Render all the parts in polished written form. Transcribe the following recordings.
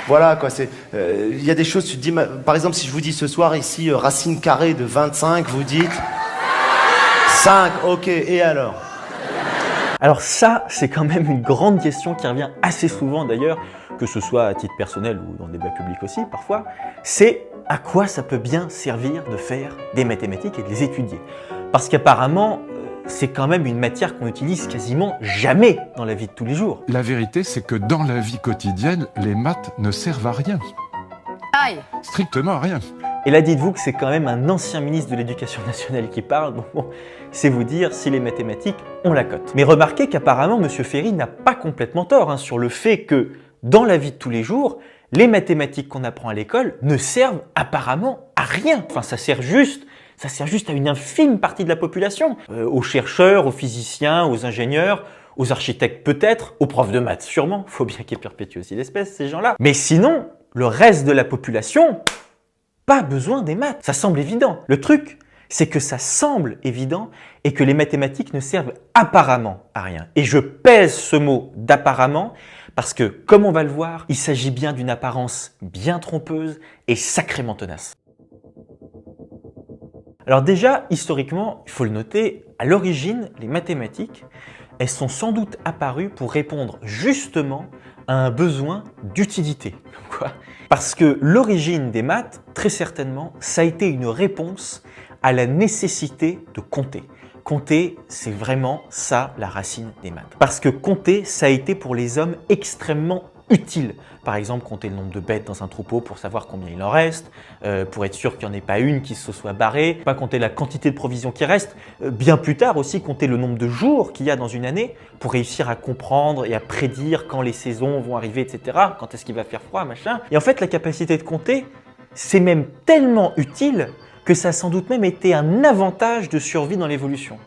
Voilà, quoi. Il y a des choses, tu te dis, par exemple, si je vous dis ce soir ici, racine carrée de 25, vous dites 5, ok, et alors? Alors ça, c'est quand même une grande question qui revient assez souvent d'ailleurs, que ce soit à titre personnel ou dans le débat public aussi parfois, c'est à quoi ça peut bien servir de faire des mathématiques et de les étudier. Parce qu'apparemment, c'est quand même une matière qu'on utilise quasiment jamais dans la vie de tous les jours. La vérité, c'est que dans la vie quotidienne, les maths ne servent à rien. Aïe! Strictement à rien. Et là, dites-vous que c'est quand même un ancien ministre de l'Éducation nationale qui parle, donc bon, c'est vous dire si les mathématiques ont la cote. Mais remarquez qu'apparemment, M. Ferry n'a pas complètement tort sur le fait que, dans la vie de tous les jours, les mathématiques qu'on apprend à l'école ne servent apparemment à rien. Enfin, ça sert juste à une infime partie de la population. Aux chercheurs, aux physiciens, aux ingénieurs, aux architectes peut-être, aux profs de maths sûrement. Faut bien qu'ils perpétuent aussi l'espèce, ces gens-là. Mais sinon, le reste de la population, pas besoin des maths. Ça semble évident. Le truc, c'est que ça semble évident et que les mathématiques ne servent apparemment à rien. Et je pèse ce mot d'apparemment parce que, comme on va le voir, il s'agit bien d'une apparence bien trompeuse et sacrément tenace. Alors déjà, historiquement, il faut le noter, à l'origine, les mathématiques, elles sont sans doute apparues pour répondre justement à un besoin d'utilité. Parce que l'origine des maths, très certainement, ça a été une réponse à la nécessité de compter. Compter, c'est vraiment ça la racine des maths. Parce que compter, ça a été pour les hommes extrêmement utile. Par exemple, compter le nombre de bêtes dans un troupeau pour savoir combien il en reste, pour être sûr qu'il n'y en ait pas une qui se soit barrée, pas compter la quantité de provisions qui reste, bien plus tard aussi compter le nombre de jours qu'il y a dans une année pour réussir à comprendre et à prédire quand les saisons vont arriver, etc., quand est-ce qu'il va faire froid, machin. Et en fait, la capacité de compter, c'est même tellement utile que ça a sans doute même été un avantage de survie dans l'évolution.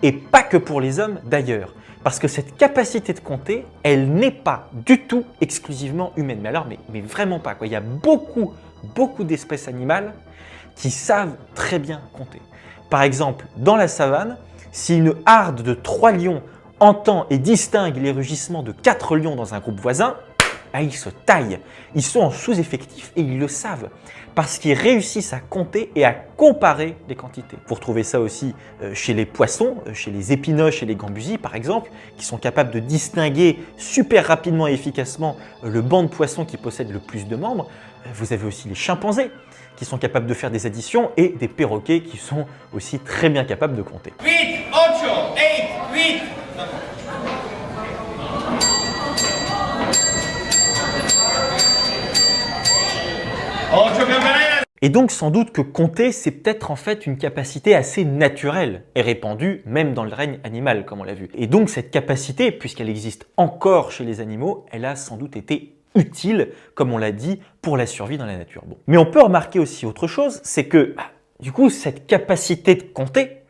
Et pas que pour les hommes d'ailleurs. Parce que cette capacité de compter, elle n'est pas du tout exclusivement humaine. Mais alors, mais vraiment pas, quoi. Il y a beaucoup d'espèces animales qui savent très bien compter. Par exemple, dans la savane, si une harde de 3 lions entend et distingue les rugissements de 4 lions dans un groupe voisin, ils se taillent. Ils sont en sous-effectif et ils le savent parce qu'ils réussissent à compter et à comparer les quantités. Vous retrouvez ça aussi chez les poissons, chez les épinoches et les gambusiers par exemple, qui sont capables de distinguer super rapidement et efficacement le banc de poissons qui possède le plus de membres. Vous avez aussi les chimpanzés qui sont capables de faire des additions et des perroquets qui sont aussi très bien capables de compter. 8, 8, 8. Et donc sans doute que compter, c'est peut-être en fait une capacité assez naturelle et répandue même dans le règne animal comme on l'a vu. Et donc cette capacité, puisqu'elle existe encore chez les animaux, elle a sans doute été utile, comme on l'a dit, pour la survie dans la nature. Bon. Mais on peut remarquer aussi autre chose, c'est que du coup cette capacité de compter,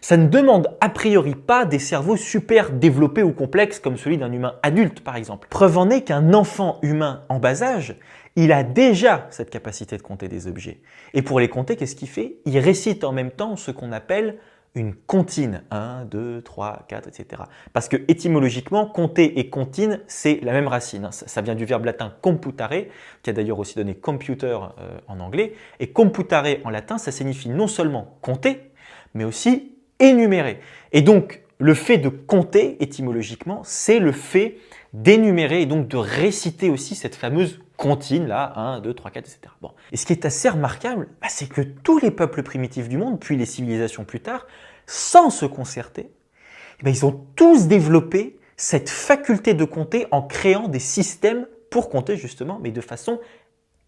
ça ne demande a priori pas des cerveaux super développés ou complexes comme celui d'un humain adulte par exemple. Preuve en est qu'un enfant humain en bas âge, il a déjà cette capacité de compter des objets. Et pour les compter, qu'est-ce qu'il fait? Il récite en même temps ce qu'on appelle une comptine. 1, 2, 3, 4, etc. Parce que étymologiquement, compter et comptine, c'est la même racine. Ça vient du verbe latin computare, qui a d'ailleurs aussi donné computer en anglais. Et computare en latin, ça signifie non seulement compter, mais aussi énumérer. Et donc, le fait de compter, étymologiquement, c'est le fait d'énumérer et donc de réciter aussi cette fameuse comptine là, 1, 2, 3, 4, etc. Bon. Et ce qui est assez remarquable, c'est que tous les peuples primitifs du monde, puis les civilisations plus tard, sans se concerter, ils ont tous développé cette faculté de compter en créant des systèmes pour compter justement, mais de façon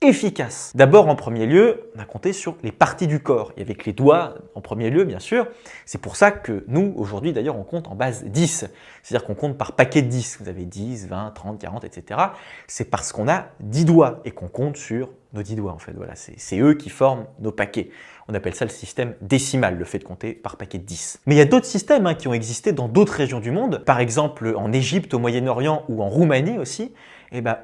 efficace. D'abord, en premier lieu, on a compté sur les parties du corps, et avec les doigts en premier lieu, bien sûr. C'est pour ça que nous, aujourd'hui, d'ailleurs, on compte en base 10. C'est-à-dire qu'on compte par paquet de 10. Vous avez 10, 20, 30, 40, etc. C'est parce qu'on a 10 doigts et qu'on compte sur nos 10 doigts, en fait. Voilà, c'est eux qui forment nos paquets. On appelle ça le système décimal, le fait de compter par paquet de 10. Mais il y a d'autres systèmes qui ont existé dans d'autres régions du monde. Par exemple, en Égypte, au Moyen-Orient ou en Roumanie aussi.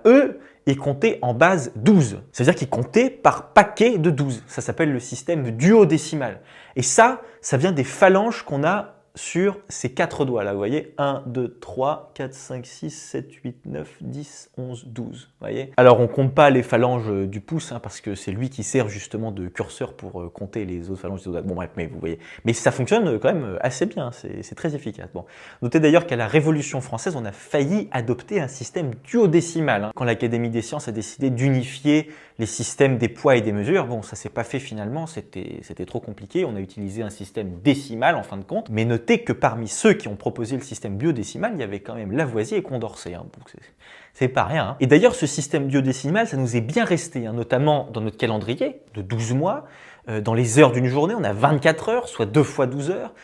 Eux, ils comptaient en base 12. C'est-à-dire qu'ils comptaient par paquet de 12. Ça s'appelle le système duodécimal. Et ça vient des phalanges qu'on a sur ces 4 doigts là, vous voyez, 1, 2, 3, 4, 5, 6, 7, 8, 9, 10, 11, 12, vous voyez. Alors on compte pas les phalanges du pouce, hein, parce que c'est lui qui sert justement de curseur pour compter les autres phalanges des doigts. Bon bref, mais vous voyez. Mais ça fonctionne quand même assez bien, c'est très efficace. Bon. Notez d'ailleurs qu'à la Révolution française, on a failli adopter un système duodécimal, hein, quand l'Académie des sciences a décidé d'unifier les systèmes des poids et des mesures. Bon, ça s'est pas fait finalement, c'était trop compliqué, on a utilisé un système décimal en fin de compte, mais notez que parmi ceux qui ont proposé le système biodécimal, il y avait quand même Lavoisier et Condorcet, hein. Donc c'est pas rien. Hein. Et d'ailleurs, ce système biodécimal, ça nous est bien resté, hein, notamment dans notre calendrier de 12 mois. Dans les heures d'une journée, on a 24 heures, soit 2 fois 12 heures.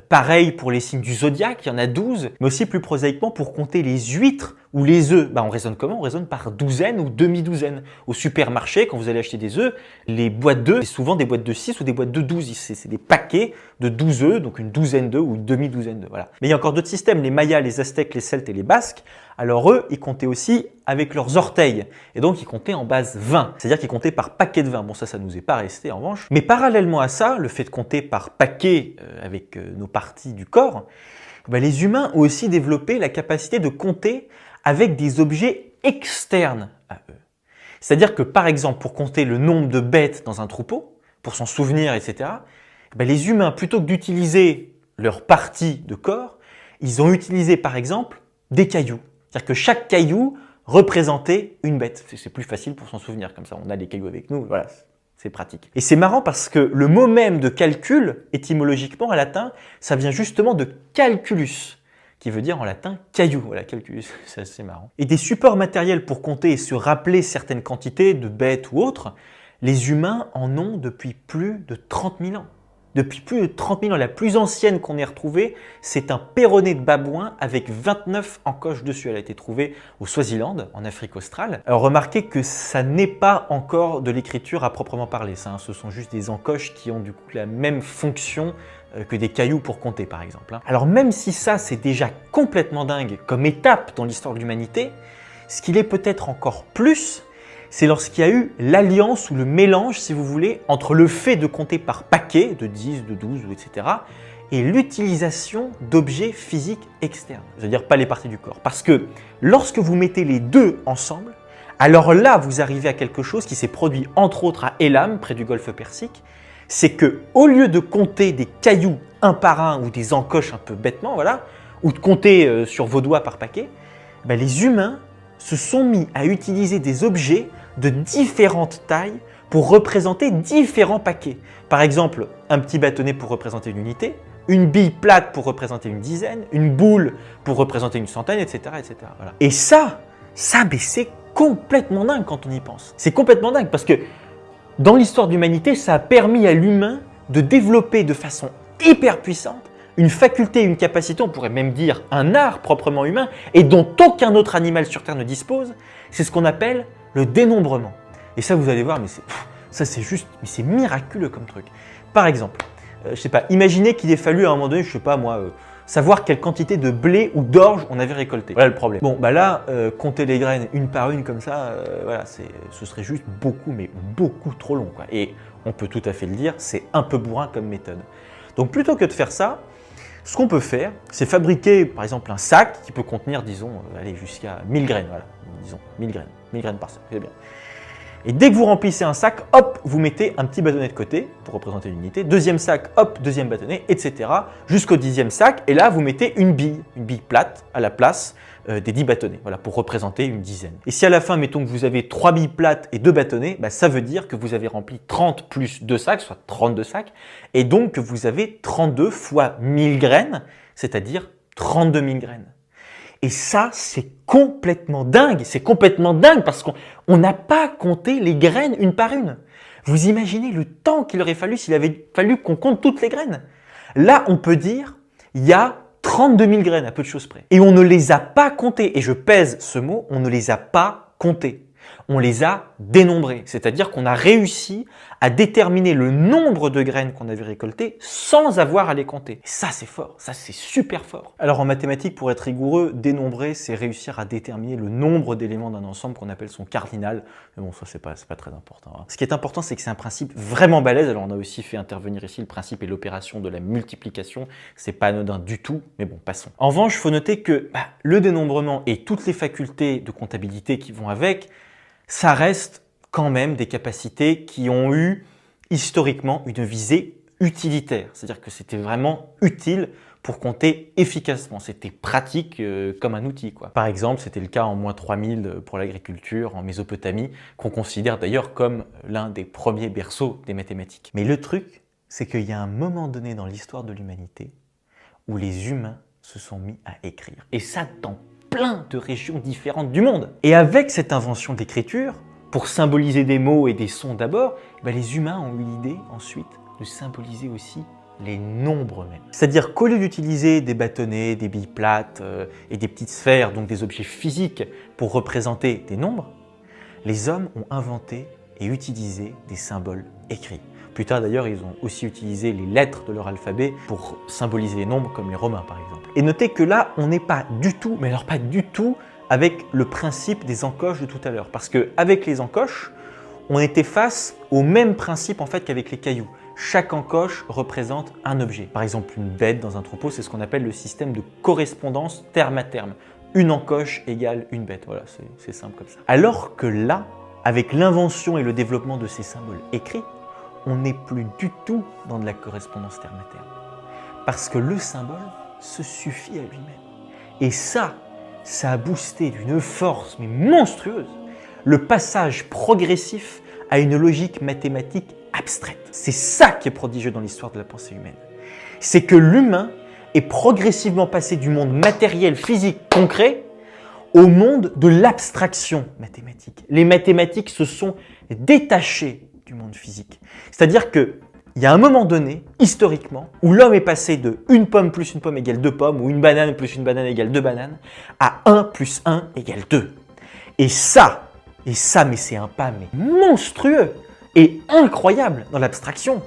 Pareil pour les signes du zodiaque, il y en a 12, mais aussi plus prosaïquement pour compter les huîtres ou les œufs. On raisonne comment? On raisonne par douzaine ou demi-douzaine. Au supermarché, quand vous allez acheter des œufs, les boîtes d'œufs, c'est souvent des boîtes de 6 ou des boîtes de 12. C'est des paquets de 12 œufs, donc une douzaine d'œufs ou une demi-douzaine d'œufs. Voilà. Mais il y a encore d'autres systèmes, les Mayas, les Aztèques, les Celtes et les Basques. Alors eux, ils comptaient aussi avec leurs orteils. Et donc, ils comptaient en base 20. C'est-à-dire qu'ils comptaient par paquet de 20. Bon, ça nous est pas resté en revanche. Mais parallèlement à ça, le fait de compter par paquet avec nos parties du corps, les humains ont aussi développé la capacité de compter avec des objets externes à eux. C'est-à-dire que, par exemple, pour compter le nombre de bêtes dans un troupeau, pour s'en souvenir, etc., les humains, plutôt que d'utiliser leur partie de corps, ils ont utilisé, par exemple, des cailloux. C'est-à-dire que chaque caillou représentait une bête. C'est plus facile pour s'en souvenir, comme ça on a des cailloux avec nous, voilà, c'est pratique. Et c'est marrant parce que le mot même de calcul, étymologiquement en latin, ça vient justement de calculus, qui veut dire en latin caillou. Voilà, calculus, c'est assez marrant. Et des supports matériels pour compter et se rappeler certaines quantités de bêtes ou autres, les humains en ont depuis plus de 30 000 ans. Depuis plus de 30 000 ans, la plus ancienne qu'on ait retrouvée, c'est un perronnet de babouin avec 29 encoches dessus. Elle a été trouvée au Swaziland, en Afrique australe. Alors remarquez que ça n'est pas encore de l'écriture à proprement parler. Ça, hein. Ce sont juste des encoches qui ont du coup la même fonction que des cailloux pour compter par exemple. Alors même si ça c'est déjà complètement dingue comme étape dans l'histoire de l'humanité, ce qu'il est peut-être encore plus, c'est lorsqu'il y a eu l'alliance ou le mélange, si vous voulez, entre le fait de compter par paquet, de 10, de 12, etc., et l'utilisation d'objets physiques externes, c'est-à-dire pas les parties du corps. Parce que lorsque vous mettez les deux ensemble, alors là, vous arrivez à quelque chose qui s'est produit entre autres à Elam, près du golfe Persique, c'est que au lieu de compter des cailloux un par un ou des encoches un peu bêtement, voilà, ou de compter sur vos doigts par paquet, les humains se sont mis à utiliser des objets de différentes tailles pour représenter différents paquets. Par exemple, un petit bâtonnet pour représenter une unité, une bille plate pour représenter une dizaine, une boule pour représenter une centaine, etc. etc. Voilà. Et ça c'est complètement dingue quand on y pense. C'est complètement dingue parce que dans l'histoire de l'humanité, ça a permis à l'humain de développer de façon hyper puissante une faculté, une capacité, on pourrait même dire un art proprement humain, et dont aucun autre animal sur Terre ne dispose, c'est ce qu'on appelle le dénombrement. Et ça, vous allez voir, mais c'est miraculeux comme truc. Par exemple, je sais pas, imaginez qu'il ait fallu à un moment donné, je sais pas moi, savoir quelle quantité de blé ou d'orge on avait récolté. Voilà le problème. Bon, là, compter les graines une par une comme ça, voilà, ce serait juste beaucoup, mais beaucoup trop long, quoi. Et on peut tout à fait le dire, c'est un peu bourrin comme méthode. Donc plutôt que de faire ça, ce qu'on peut faire, c'est fabriquer par exemple un sac qui peut contenir, disons, jusqu'à 1000 graines, voilà, disons 1000 graines par sac, c'est bien. Et dès que vous remplissez un sac, hop, vous mettez un petit bâtonnet de côté pour représenter l'unité, deuxième sac, hop, deuxième bâtonnet, etc. jusqu'au 10e sac, et là vous mettez une bille plate à la place des 10 bâtonnets, voilà, pour représenter une dizaine. Et si à la fin, mettons que vous avez 3 billes plates et 2 bâtonnets, ça veut dire que vous avez rempli 30 plus 2 sacs, soit 32 sacs, et donc que vous avez 32 fois 1000 graines, c'est-à-dire 32 000 graines. Et ça, c'est complètement dingue parce qu'on n'a pas compté les graines une par une. Vous imaginez le temps qu'il aurait fallu s'il avait fallu qu'on compte toutes les graines. Là, on peut dire, il y a 32 000 graines à peu de choses près. Et on ne les a pas comptées. Et je pèse ce mot, on ne les a pas comptées. On les a dénombrés, c'est-à-dire qu'on a réussi à déterminer le nombre de graines qu'on avait récoltées sans avoir à les compter. Et ça, c'est fort, ça, c'est super fort. Alors en mathématiques, pour être rigoureux, dénombrer, c'est réussir à déterminer le nombre d'éléments d'un ensemble qu'on appelle son cardinal. Mais bon, ça, c'est pas très important, hein. Ce qui est important, c'est que c'est un principe vraiment balèze. Alors on a aussi fait intervenir ici le principe et l'opération de la multiplication. C'est pas anodin du tout, mais bon, passons. En revanche, il faut noter que le dénombrement et toutes les facultés de comptabilité qui vont avec, ça reste quand même des capacités qui ont eu historiquement une visée utilitaire. C'est-à-dire que c'était vraiment utile pour compter efficacement. C'était pratique comme un outil, quoi. Par exemple, c'était le cas en moins 3000 pour l'agriculture en Mésopotamie, qu'on considère d'ailleurs comme l'un des premiers berceaux des mathématiques. Mais le truc, c'est qu'il y a un moment donné dans l'histoire de l'humanité où les humains se sont mis à écrire. Et ça dans plein de régions différentes du monde. Et avec cette invention d'écriture, pour symboliser des mots et des sons d'abord, les humains ont eu l'idée ensuite de symboliser aussi les nombres mêmes. C'est-à-dire qu'au lieu d'utiliser des bâtonnets, des billes plates et des petites sphères, donc des objets physiques pour représenter des nombres, les hommes ont inventé et utilisé des symboles écrits. Plus tard d'ailleurs, ils ont aussi utilisé les lettres de leur alphabet pour symboliser les nombres comme les Romains par exemple. Et notez que là, on n'est pas du tout, mais alors pas du tout, avec le principe des encoches de tout à l'heure. Parce qu'avec les encoches, on était face au même principe en fait qu'avec les cailloux. Chaque encoche représente un objet. Par exemple, une bête dans un troupeau, c'est ce qu'on appelle le système de correspondance terme à terme. Une encoche égale une bête. Voilà, c'est simple comme ça. Alors que là, avec l'invention et le développement de ces symboles écrits, on n'est plus du tout dans de la correspondance terme à terme. Parce que le symbole se suffit à lui-même. Et ça a boosté d'une force mais monstrueuse le passage progressif à une logique mathématique abstraite. C'est ça qui est prodigieux dans l'histoire de la pensée humaine. C'est que l'humain est progressivement passé du monde matériel, physique, concret, au monde de l'abstraction mathématique. Les mathématiques se sont détachées du monde physique. C'est-à-dire qu'il y a un moment donné, historiquement, où l'homme est passé de une pomme plus une pomme égale 2 pommes, ou une banane plus une banane égale 2 bananes, à 1 plus 1 égale 2. Et ça, mais c'est un pas monstrueux et incroyable dans l'abstraction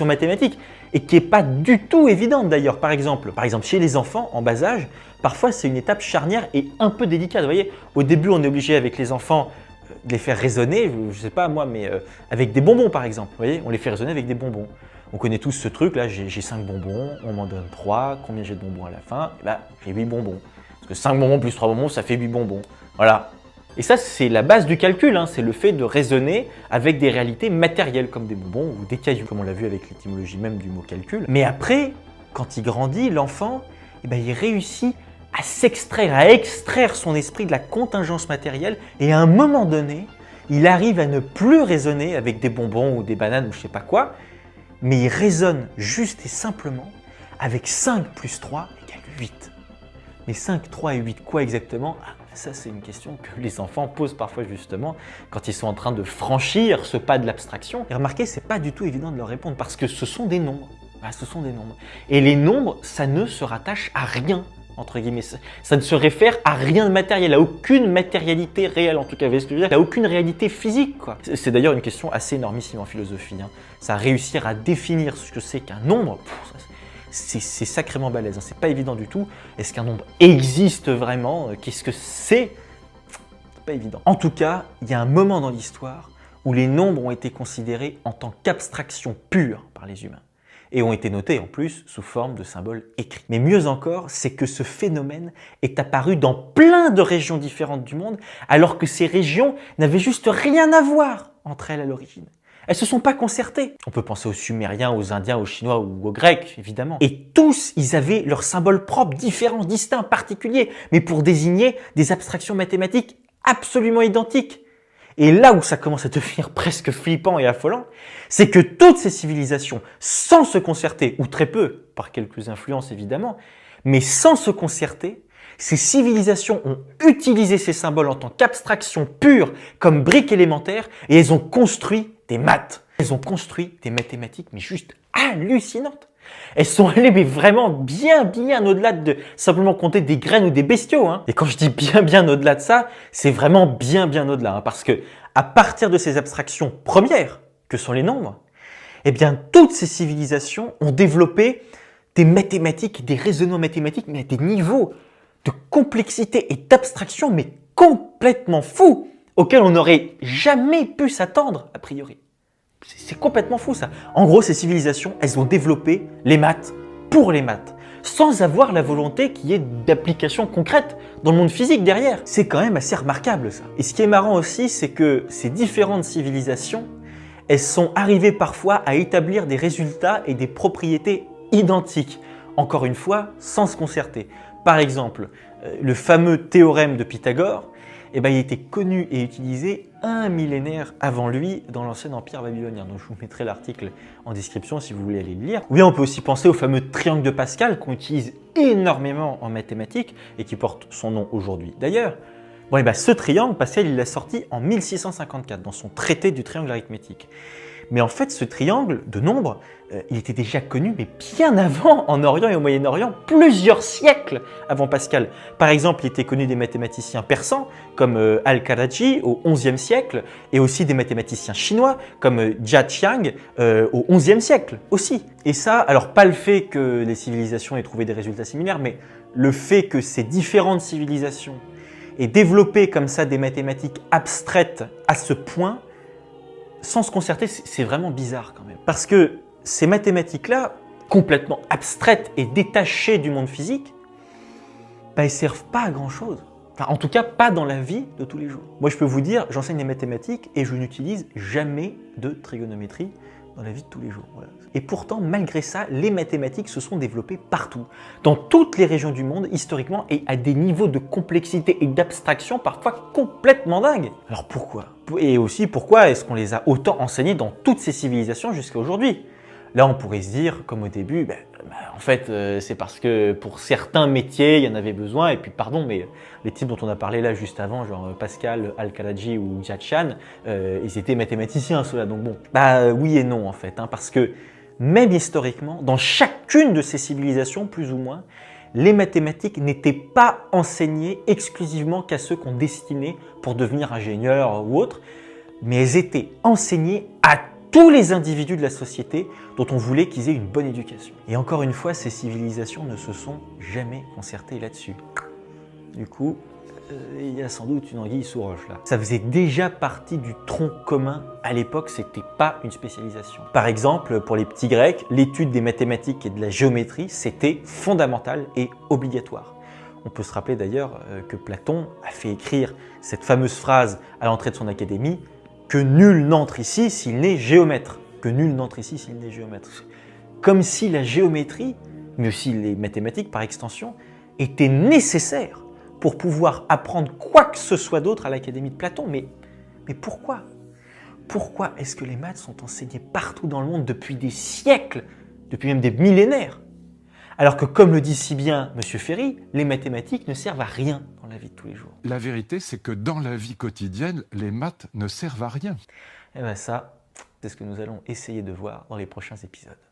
mathématique, et qui n'est pas du tout évidente d'ailleurs. Par exemple, chez les enfants en bas âge, parfois c'est une étape charnière et un peu délicate. Vous voyez, au début, on est obligé avec les enfants de les faire raisonner, je ne sais pas moi, mais avec des bonbons par exemple. Vous voyez, on les fait raisonner avec des bonbons. On connaît tous ce truc là, j'ai 5 bonbons, on m'en donne 3, combien j'ai de bonbons à la fin? J'ai 8 bonbons. Parce que 5 bonbons plus 3 bonbons, ça fait 8 bonbons. Voilà. Et ça, c'est la base du calcul, hein. C'est le fait de raisonner avec des réalités matérielles comme des bonbons ou des cailloux, comme on l'a vu avec l'étymologie même du mot calcul. Mais après, quand il grandit, l'enfant, il réussit à s'extraire, à extraire son esprit de la contingence matérielle, et à un moment donné, il arrive à ne plus raisonner avec des bonbons ou des bananes ou je sais pas quoi, mais il raisonne juste et simplement avec 5 plus 3 égale 8. Mais 5, 3 et 8, quoi exactement? Ça, c'est une question que les enfants posent parfois justement quand ils sont en train de franchir ce pas de l'abstraction. Et remarquez, c'est pas du tout évident de leur répondre parce que ce sont des nombres. Ce sont des nombres. Et les nombres, ça ne se rattache à rien, entre guillemets. Ça ne se réfère à rien de matériel, à aucune matérialité réelle, en tout cas, vous voyez ce que je veux dire, à aucune réalité physique, quoi. C'est d'ailleurs une question assez énormissime en philosophie, hein. Ça, réussir à définir ce que c'est qu'un nombre, c'est sacrément balèze, hein. C'est pas évident du tout. Est-ce qu'un nombre existe vraiment? Qu'est-ce que c'est? C'est pas évident. En tout cas, il y a un moment dans l'histoire où les nombres ont été considérés en tant qu'abstraction pure par les humains et ont été notés en plus sous forme de symboles écrits. Mais mieux encore, c'est que ce phénomène est apparu dans plein de régions différentes du monde, alors que ces régions n'avaient juste rien à voir entre elles à l'origine. Elles ne se sont pas concertées. On peut penser aux Sumériens, aux Indiens, aux Chinois ou aux Grecs, évidemment. Et tous, ils avaient leurs symboles propres, différents, distincts, particuliers, mais pour désigner des abstractions mathématiques absolument identiques. Et là où ça commence à devenir presque flippant et affolant, c'est que toutes ces civilisations, sans se concerter, ou très peu, par quelques influences évidemment, mais sans se concerter, ces civilisations ont utilisé ces symboles en tant qu'abstraction pure, comme briques élémentaires, et elles ont construit des maths. Elles ont construit des mathématiques, mais juste hallucinantes. Elles sont allées mais vraiment bien au-delà de simplement compter des graines ou des bestiaux. Hein. Et quand je dis bien au-delà de ça, c'est vraiment bien au-delà. Hein, parce que à partir de ces abstractions premières, que sont les nombres, eh bien toutes ces civilisations ont développé des mathématiques, des raisonnements mathématiques, mais à des niveaux de complexité et d'abstraction, mais complètement fous, auxquels on n'aurait jamais pu s'attendre a priori. C'est complètement fou ça. En gros, ces civilisations, elles ont développé les maths pour les maths, sans avoir la volonté qu'il y ait d'application concrète dans le monde physique derrière. C'est quand même assez remarquable ça. Et ce qui est marrant aussi, c'est que ces différentes civilisations, elles sont arrivées parfois à établir des résultats et des propriétés identiques, encore une fois, sans se concerter. Par exemple, le fameux théorème de Pythagore, eh ben, il était connu et utilisé un millénaire avant lui dans l'ancien empire babylonien. Donc je vous mettrai l'article en description si vous voulez aller le lire. Ou bien on peut aussi penser au fameux triangle de Pascal qu'on utilise énormément en mathématiques et qui porte son nom aujourd'hui d'ailleurs. Bon, et ben, ce triangle, Pascal il l'a sorti en 1654 dans son traité du triangle arithmétique. Mais en fait, ce triangle de nombres, il était déjà connu, mais bien avant, en Orient et au Moyen-Orient, plusieurs siècles avant Pascal. Par exemple, il était connu des mathématiciens persans, comme Al-Karaji au XIe siècle, et aussi des mathématiciens chinois, comme Jia Qiang au XIe siècle aussi. Et ça, alors pas le fait que les civilisations aient trouvé des résultats similaires, mais le fait que ces différentes civilisations aient développé comme ça des mathématiques abstraites à ce point, sans se concerter, c'est vraiment bizarre quand même. Parce que ces mathématiques-là, complètement abstraites et détachées du monde physique, bah, elles ne servent pas à grand-chose. Enfin, en tout cas, pas dans la vie de tous les jours. Moi, je peux vous dire, j'enseigne les mathématiques et je n'utilise jamais de trigonométrie dans la vie de tous les jours. Voilà. Et pourtant, malgré ça, les mathématiques se sont développées partout, dans toutes les régions du monde, historiquement, et à des niveaux de complexité et d'abstraction parfois complètement dingues. Alors pourquoi? Et aussi, pourquoi est-ce qu'on les a autant enseignées dans toutes ces civilisations jusqu'à aujourd'hui? Là, on pourrait se dire, comme au début, en fait, c'est parce que pour certains métiers, il y en avait besoin. Et puis, pardon, mais les types dont on a parlé là juste avant, genre Pascal, Al-Karaji ou Jia Qiang, ils étaient mathématiciens, ceux-là. Donc bon, oui et non en fait, hein, parce que même historiquement, dans chacune de ces civilisations, plus ou moins, les mathématiques n'étaient pas enseignées exclusivement qu'à ceux qu'on destinait pour devenir ingénieur ou autre, mais elles étaient enseignées à tous les individus de la société dont on voulait qu'ils aient une bonne éducation. Et encore une fois, ces civilisations ne se sont jamais concertées là-dessus. Du coup, il y a sans doute une anguille sous roche là. Ça faisait déjà partie du tronc commun à l'époque, c'était pas une spécialisation. Par exemple, pour les petits grecs, l'étude des mathématiques et de la géométrie, c'était fondamental et obligatoire. On peut se rappeler d'ailleurs que Platon a fait écrire cette fameuse phrase à l'entrée de son académie, que nul n'entre ici s'il n'est géomètre. Que nul n'entre ici s'il n'est géomètre. Comme si la géométrie, mais aussi les mathématiques par extension, étaient nécessaires pour pouvoir apprendre quoi que ce soit d'autre à l'Académie de Platon. Mais pourquoi? Pourquoi est-ce que les maths sont enseignées partout dans le monde depuis des siècles, depuis même des millénaires? Alors que, comme le dit si bien M. Ferry, les mathématiques ne servent à rien dans la vie de tous les jours. La vérité, c'est que dans la vie quotidienne, les maths ne servent à rien. Et bien ça, c'est ce que nous allons essayer de voir dans les prochains épisodes.